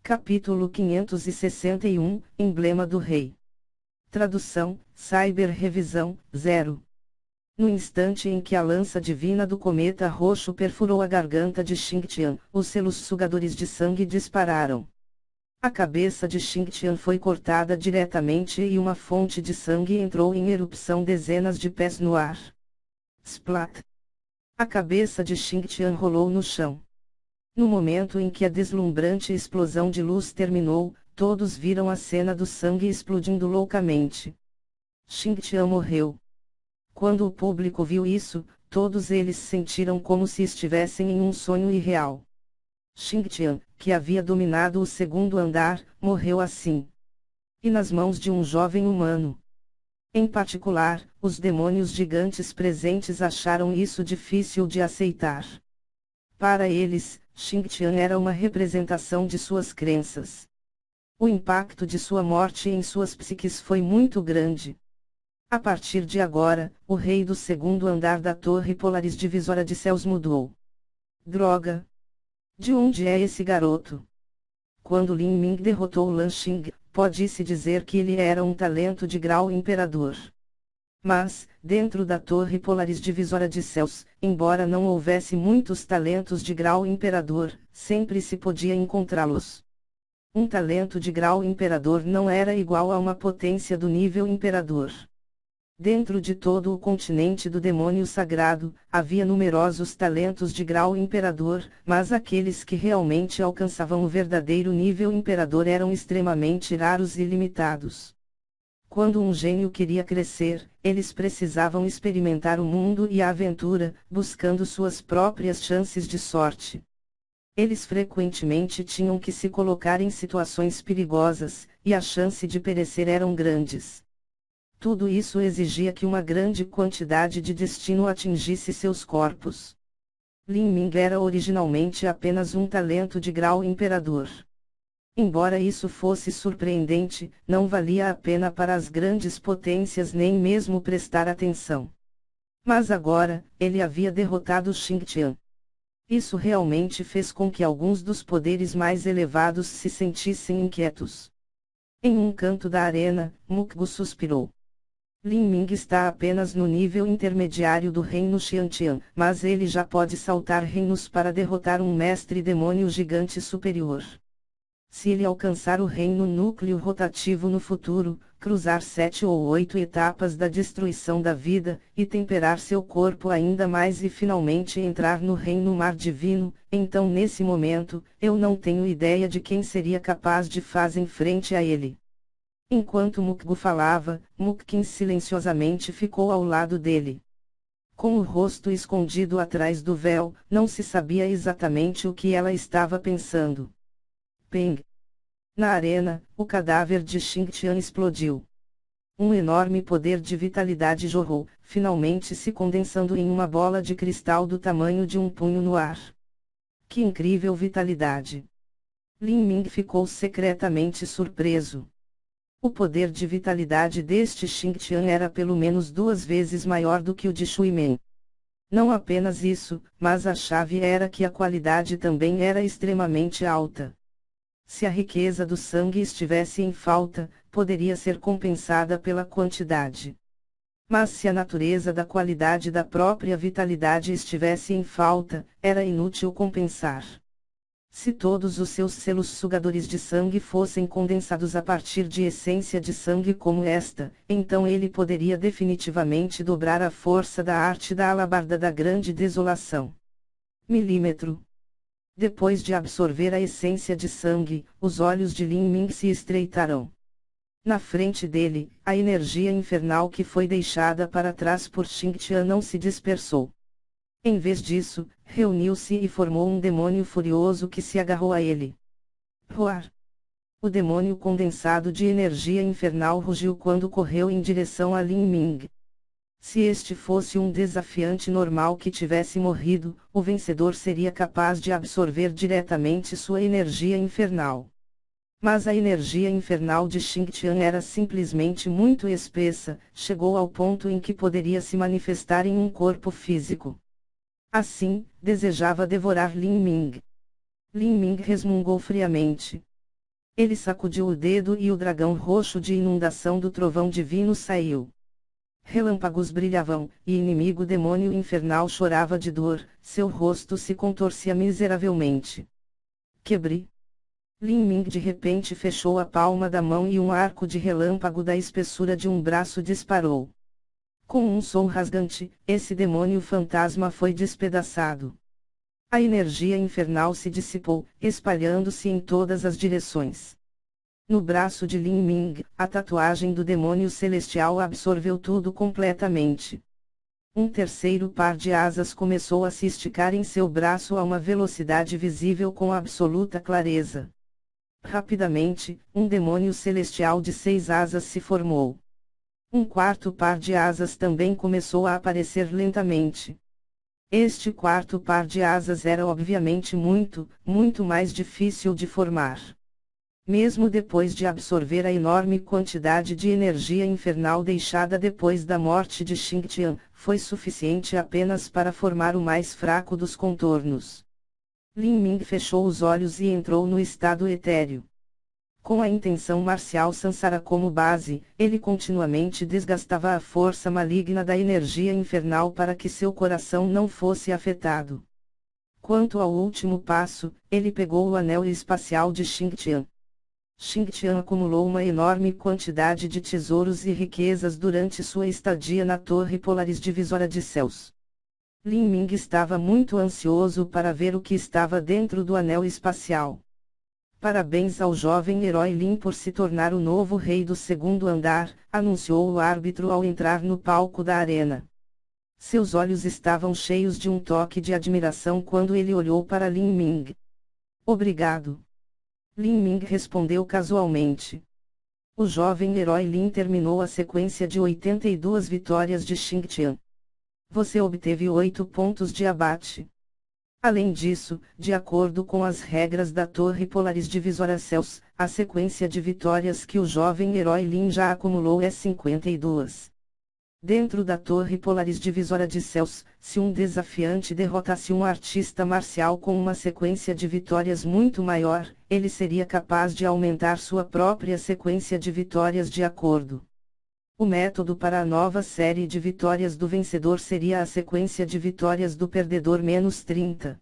Capítulo 561, Emblema do Rei. Tradução, Cyber Revisão, 0. No instante em que a lança divina do cometa roxo perfurou a garganta de Xingtian, os selos sugadores de sangue dispararam. A cabeça de Xingtian foi cortada diretamente e uma fonte de sangue entrou em erupção dezenas de pés no ar. Splat! A cabeça de Xingtian rolou no chão. No momento em que a deslumbrante explosão de luz terminou, todos viram a cena do sangue explodindo loucamente. Xingtian morreu. Quando o público viu isso, todos eles sentiram como se estivessem em um sonho irreal. Xingtian, que havia dominado o segundo andar, morreu assim. E nas mãos de um jovem humano. Em particular, os demônios gigantes presentes acharam isso difícil de aceitar. Para eles, Xingtian era uma representação de suas crenças. O impacto de sua morte em suas psiques foi muito grande. A partir de agora, o rei do segundo andar da torre Polaris divisória de céus mudou. Droga! De onde é esse garoto? Quando Lin Ming derrotou Lan Xing, pode-se dizer que ele era um talento de grau imperador. Mas, dentro da torre Polaris divisória de céus, embora não houvesse muitos talentos de grau imperador, sempre se podia encontrá-los. Um talento de grau imperador não era igual a uma potência do nível imperador. Dentro de todo o continente do demônio sagrado, havia numerosos talentos de grau imperador, mas aqueles que realmente alcançavam o verdadeiro nível imperador eram extremamente raros e limitados. Quando um gênio queria crescer, eles precisavam experimentar o mundo e a aventura, buscando suas próprias chances de sorte. Eles frequentemente tinham que se colocar em situações perigosas, e a chance de perecer eram grandes. Tudo isso exigia que uma grande quantidade de destino atingisse seus corpos. Lin Ming era originalmente apenas um talento de grau imperador. Embora isso fosse surpreendente, não valia a pena para as grandes potências nem mesmo prestar atenção. Mas agora, ele havia derrotado Xingtian. Isso realmente fez com que alguns dos poderes mais elevados se sentissem inquietos. Em um canto da arena, Mukgu suspirou. Lin Ming está apenas no nível intermediário do reino Xiantian, mas ele já pode saltar reinos para derrotar um mestre demônio gigante superior. Se ele alcançar o reino núcleo rotativo no futuro, cruzar 7 ou 8 etapas da destruição da vida, e temperar seu corpo ainda mais e finalmente entrar no reino mar divino, então nesse momento, eu não tenho ideia de quem seria capaz de fazer frente a ele. Enquanto Mukgu falava, Mukkin silenciosamente ficou ao lado dele. Com o rosto escondido atrás do véu, não se sabia exatamente o que ela estava pensando. Peng! Na arena, o cadáver de Xingtian explodiu. Um enorme poder de vitalidade jorrou, finalmente se condensando em uma bola de cristal do tamanho de um punho no ar. Que incrível vitalidade! Lin Ming ficou secretamente surpreso. O poder de vitalidade deste Xingtian era pelo menos 2 vezes maior do que o de Shui Men. Não apenas isso, mas a chave era que a qualidade também era extremamente alta. Se a riqueza do sangue estivesse em falta, poderia ser compensada pela quantidade. Mas se a natureza da qualidade da própria vitalidade estivesse em falta, era inútil compensar. Se todos os seus selos sugadores de sangue fossem condensados a partir de essência de sangue como esta, então ele poderia definitivamente dobrar a força da arte da alabarda da grande desolação. Milímetro. Depois de absorver a essência de sangue, os olhos de Lin Ming se estreitarão. Na frente dele, a energia infernal que foi deixada para trás por Xingtian não se dispersou. Em vez disso, reuniu-se e formou um demônio furioso que se agarrou a ele. Roar! O demônio condensado de energia infernal rugiu quando correu em direção a Lin Ming. Se este fosse um desafiante normal que tivesse morrido, o vencedor seria capaz de absorver diretamente sua energia infernal. Mas a energia infernal de Xingtian era simplesmente muito espessa, chegou ao ponto em que poderia se manifestar em um corpo físico. Assim, desejava devorar Lin Ming. Lin Ming resmungou friamente. Ele sacudiu o dedo e o dragão roxo de inundação do trovão divino saiu. Relâmpagos brilhavam, e inimigo demônio infernal chorava de dor, seu rosto se contorcia miseravelmente. Quebre. Lin Ming de repente fechou a palma da mão e um arco de relâmpago da espessura de um braço disparou. Com um som rasgante, esse demônio fantasma foi despedaçado. A energia infernal se dissipou, espalhando-se em todas as direções. No braço de Lin Ming, a tatuagem do demônio celestial absorveu tudo completamente. Um terceiro par de asas começou a se esticar em seu braço a uma velocidade visível com absoluta clareza. Rapidamente, um demônio celestial de 6 asas se formou. Um quarto par de asas também começou a aparecer lentamente. Este quarto par de asas era obviamente muito mais difícil de formar. Mesmo depois de absorver a enorme quantidade de energia infernal deixada depois da morte de Xingtian, foi suficiente apenas para formar o mais fraco dos contornos. Lin Ming fechou os olhos e entrou no estado etéreo. Com a intenção marcial Sansara como base, ele continuamente desgastava a força maligna da energia infernal para que seu coração não fosse afetado. Quanto ao último passo, ele pegou o anel espacial de Xingtian. Xingtian acumulou uma enorme quantidade de tesouros e riquezas durante sua estadia na Torre Polaris Divisora de Céus. Lin Ming estava muito ansioso para ver o que estava dentro do anel espacial. Parabéns ao jovem herói Lin por se tornar o novo rei do segundo andar, anunciou o árbitro ao entrar no palco da arena. Seus olhos estavam cheios de um toque de admiração quando ele olhou para Lin Ming. Obrigado. Lin Ming respondeu casualmente. O jovem herói Lin terminou a sequência de 82 vitórias de Xingtian. Você obteve 8 pontos de abate. Além disso, de acordo com as regras da Torre Polaris Divisora Céus, a sequência de vitórias que o jovem herói Lin já acumulou é 52. Dentro da Torre Polaris Divisora de Céus, se um desafiante derrotasse um artista marcial com uma sequência de vitórias muito maior, ele seria capaz de aumentar sua própria sequência de vitórias de acordo. O método para a nova série de vitórias do vencedor seria a sequência de vitórias do perdedor menos 30.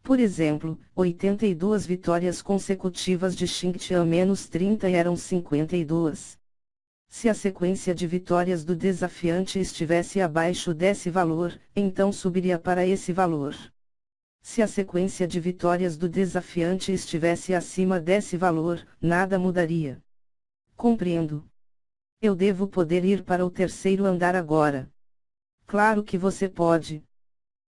Por exemplo, 82 vitórias consecutivas de Xingtian menos 30 eram 52. Se a sequência de vitórias do desafiante estivesse abaixo desse valor, então subiria para esse valor. Se a sequência de vitórias do desafiante estivesse acima desse valor, nada mudaria. Compreendo. Eu devo poder ir para o terceiro andar agora. Claro que você pode.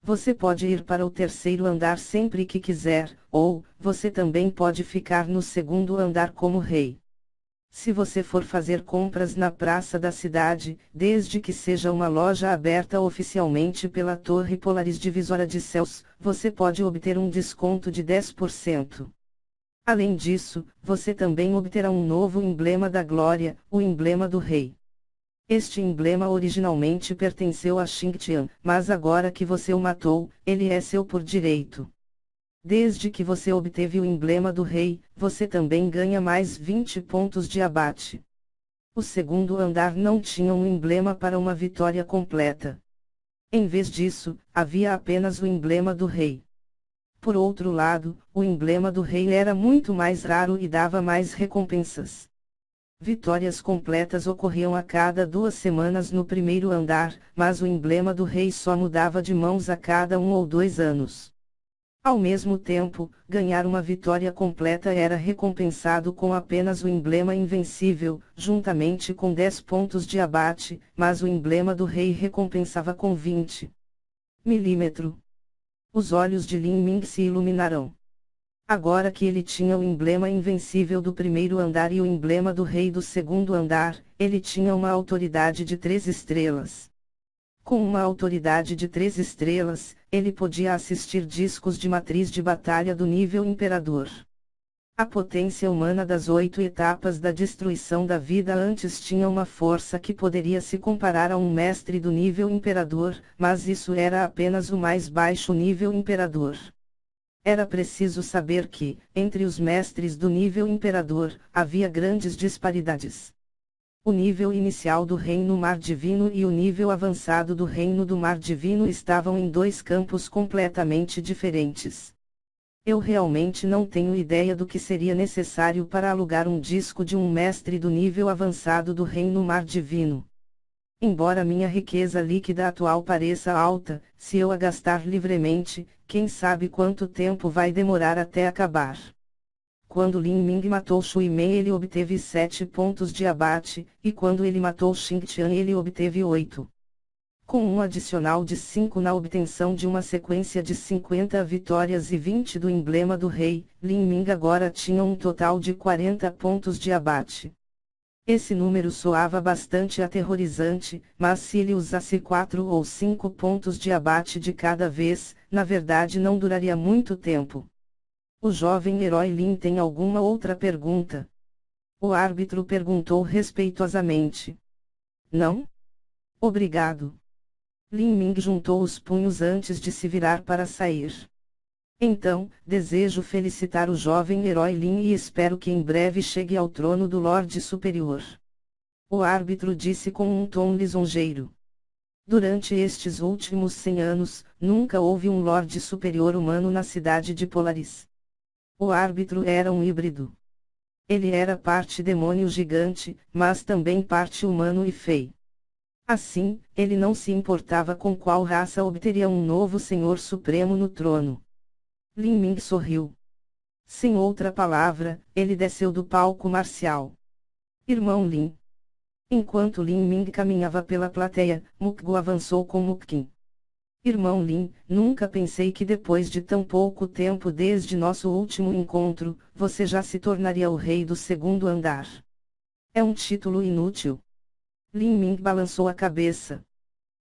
Você pode ir para o terceiro andar sempre que quiser, ou, você também pode ficar no segundo andar como rei. Se você for fazer compras na praça da cidade, desde que seja uma loja aberta oficialmente pela Torre Polaris Divisora de Céus, você pode obter um desconto de 10%. Além disso, você também obterá um novo emblema da glória, o emblema do rei. Este emblema originalmente pertenceu a Xingtian, mas agora que você o matou, ele é seu por direito. Desde que você obteve o emblema do rei, você também ganha mais 20 pontos de abate. O segundo andar não tinha um emblema para uma vitória completa. Em vez disso, havia apenas o emblema do rei. Por outro lado, o emblema do rei era muito mais raro e dava mais recompensas. Vitórias completas ocorriam a cada 2 semanas no primeiro andar, mas o emblema do rei só mudava de mãos a cada 1 ou 2 anos. Ao mesmo tempo, ganhar uma vitória completa era recompensado com apenas o emblema invencível, juntamente com 10 pontos de abate, mas o emblema do rei recompensava com 20 milímetros. Os olhos de Lin Ming se iluminaram. Agora que ele tinha o emblema invencível do primeiro andar e o emblema do rei do segundo andar, ele tinha uma autoridade de 3 estrelas. Com uma autoridade de 3 estrelas, ele podia assistir discos de matriz de batalha do nível imperador. A potência humana das 8 etapas da destruição da vida antes tinha uma força que poderia se comparar a um mestre do nível imperador, mas isso era apenas o mais baixo nível imperador. Era preciso saber que, entre os mestres do nível imperador, havia grandes disparidades. O nível inicial do Reino Mar Divino e o nível avançado do Reino do Mar Divino estavam em dois campos completamente diferentes. Eu realmente não tenho ideia do que seria necessário para alugar um disco de um mestre do nível avançado do Reino Mar Divino. Embora minha riqueza líquida atual pareça alta, se eu a gastar livremente, quem sabe quanto tempo vai demorar até acabar. Quando Lin Ming matou Shui Mei ele obteve 7 pontos de abate, e quando ele matou Xing Tian ele obteve 8. Com um adicional de 5 na obtenção de uma sequência de 50 vitórias e 20 do emblema do rei, Lin Ming agora tinha um total de 40 pontos de abate. Esse número soava bastante aterrorizante, mas se ele usasse 4 ou 5 pontos de abate de cada vez, na verdade não duraria muito tempo. O jovem herói Lin tem alguma outra pergunta? O árbitro perguntou respeitosamente. Não? Obrigado. Lin Ming juntou os punhos antes de se virar para sair. Então, desejo felicitar o jovem herói Lin e espero que em breve chegue ao trono do Lorde Superior. O árbitro disse com um tom lisonjeiro. Durante estes últimos 100 anos, nunca houve um Lorde Superior humano na cidade de Polaris. O árbitro era um híbrido. Ele era parte demônio gigante, mas também parte humano e fei. Assim, ele não se importava com qual raça obteria um novo Senhor Supremo no trono. Lin Ming sorriu. Sem outra palavra, ele desceu do palco marcial. Irmão Lin. Enquanto Lin Ming caminhava pela plateia, Mukgu avançou com Mukkin. Irmão Lin, nunca pensei que depois de tão pouco tempo desde nosso último encontro, você já se tornaria o rei do segundo andar. É um título inútil. Lin Ming balançou a cabeça.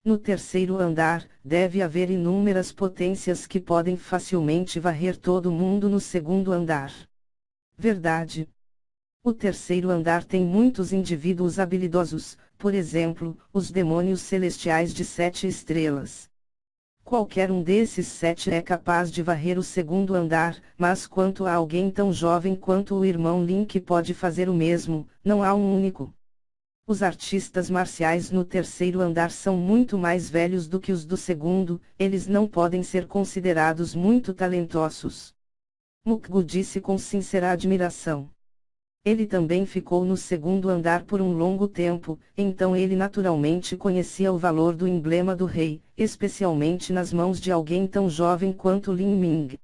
No terceiro andar, deve haver inúmeras potências que podem facilmente varrer todo mundo no segundo andar. Verdade. O terceiro andar tem muitos indivíduos habilidosos, por exemplo, os demônios celestiais de 7 estrelas. Qualquer um desses 7 é capaz de varrer o segundo andar, mas quanto a alguém tão jovem quanto o irmão Lin que pode fazer o mesmo, não há um único. Os artistas marciais no terceiro andar são muito mais velhos do que os do segundo, eles não podem ser considerados muito talentosos. Mukgu disse com sincera admiração. Ele também ficou no segundo andar por um longo tempo, então ele naturalmente conhecia o valor do emblema do rei, especialmente nas mãos de alguém tão jovem quanto Lin Ming.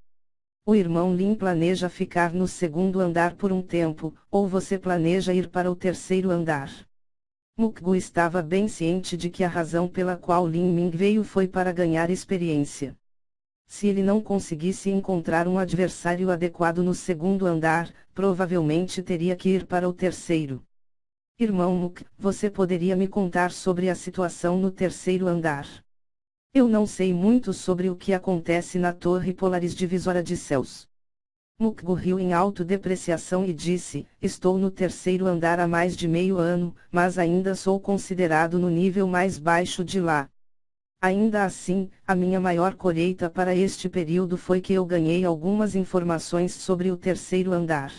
O irmão Lin planeja ficar no segundo andar por um tempo, ou você planeja ir para o terceiro andar? Mukgu estava bem ciente de que a razão pela qual Lin Ming veio foi para ganhar experiência. Se ele não conseguisse encontrar um adversário adequado no segundo andar, provavelmente teria que ir para o terceiro. Irmão Muk, você poderia me contar sobre a situação no terceiro andar? Eu não sei muito sobre o que acontece na Torre Polaris Divisora de Céus. Mukgu riu em autodepreciação e disse, estou no terceiro andar há mais de meio ano, mas ainda sou considerado no nível mais baixo de lá. Ainda assim, a minha maior colheita para este período foi que eu ganhei algumas informações sobre o terceiro andar.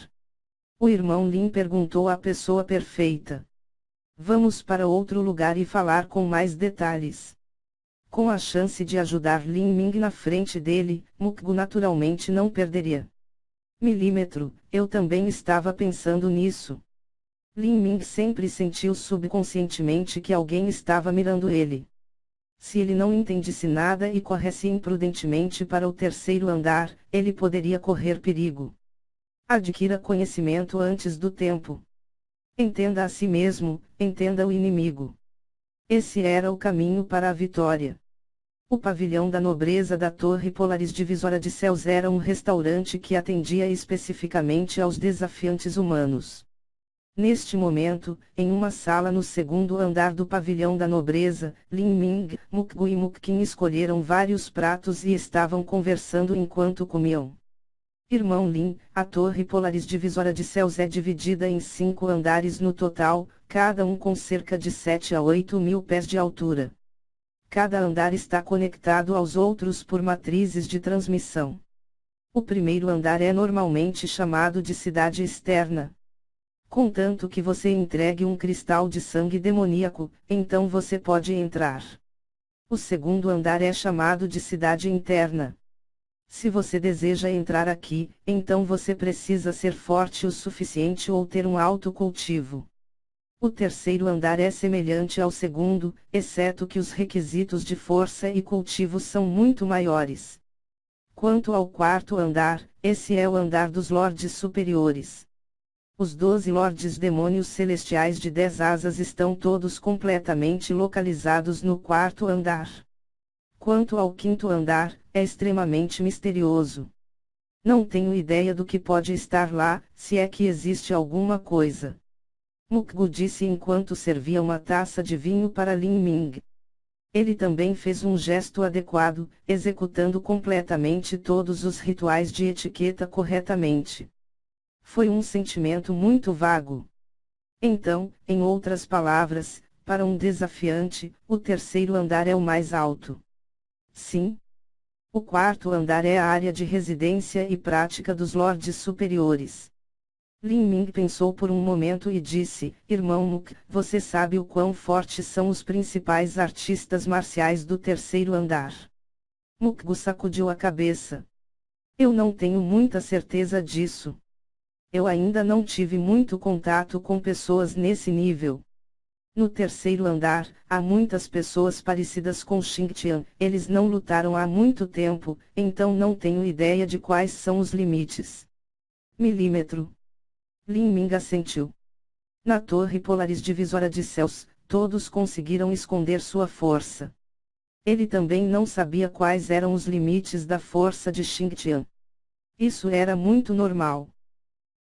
O irmão Lin perguntou à pessoa perfeita. Vamos para outro lugar e falar com mais detalhes. Com a chance de ajudar Lin Ming na frente dele, Mukgu naturalmente não perderia. Milímetro, eu também estava pensando nisso. Lin Ming sempre sentiu subconscientemente que alguém estava mirando ele. Se ele não entendesse nada e corresse imprudentemente para o terceiro andar, ele poderia correr perigo. Adquira conhecimento antes do tempo. Entenda a si mesmo, entenda o inimigo. Esse era o caminho para a vitória. O pavilhão da nobreza da Torre Polaris Divisora de Céus era um restaurante que atendia especificamente aos desafiantes humanos. Neste momento, em uma sala no segundo andar do pavilhão da nobreza, Lin Ming, Mukgu e Mukkin escolheram vários pratos e estavam conversando enquanto comiam. Irmão Lin, a Torre Polaris Divisora de Céus é dividida em 5 andares no total, cada um com cerca de 7 a 8 mil pés de altura. Cada andar está conectado aos outros por matrizes de transmissão. O primeiro andar é normalmente chamado de cidade externa. Contanto que você entregue um cristal de sangue demoníaco, então você pode entrar. O segundo andar é chamado de cidade interna. Se você deseja entrar aqui, então você precisa ser forte o suficiente ou ter um alto cultivo. O terceiro andar é semelhante ao segundo, exceto que os requisitos de força e cultivo são muito maiores. Quanto ao quarto andar, esse é o andar dos lordes superiores. Os 12 lordes demônios celestiais de 10 asas estão todos completamente localizados no quarto andar. Quanto ao quinto andar, é extremamente misterioso. Não tenho ideia do que pode estar lá, se é que existe alguma coisa. Mukgu disse enquanto servia uma taça de vinho para Lin Ming. Ele também fez um gesto adequado, executando completamente todos os rituais de etiqueta corretamente. Foi um sentimento muito vago. Então, em outras palavras, para um desafiante, o terceiro andar é o mais alto. Sim. O quarto andar é a área de residência e prática dos lordes superiores. Lin Ming pensou por um momento e disse, Irmão Muk, você sabe o quão fortes são os principais artistas marciais do terceiro andar. Mukgu sacudiu a cabeça. Eu não tenho muita certeza disso. Eu ainda não tive muito contato com pessoas nesse nível. No terceiro andar, há muitas pessoas parecidas com Xingtian, eles não lutaram há muito tempo, então não tenho ideia de quais são os limites. Milímetro. Lin Ming assentiu. Na torre polaris divisora de céus, todos conseguiram esconder sua força. Ele também não sabia quais eram os limites da força de Xingtian. Isso era muito normal.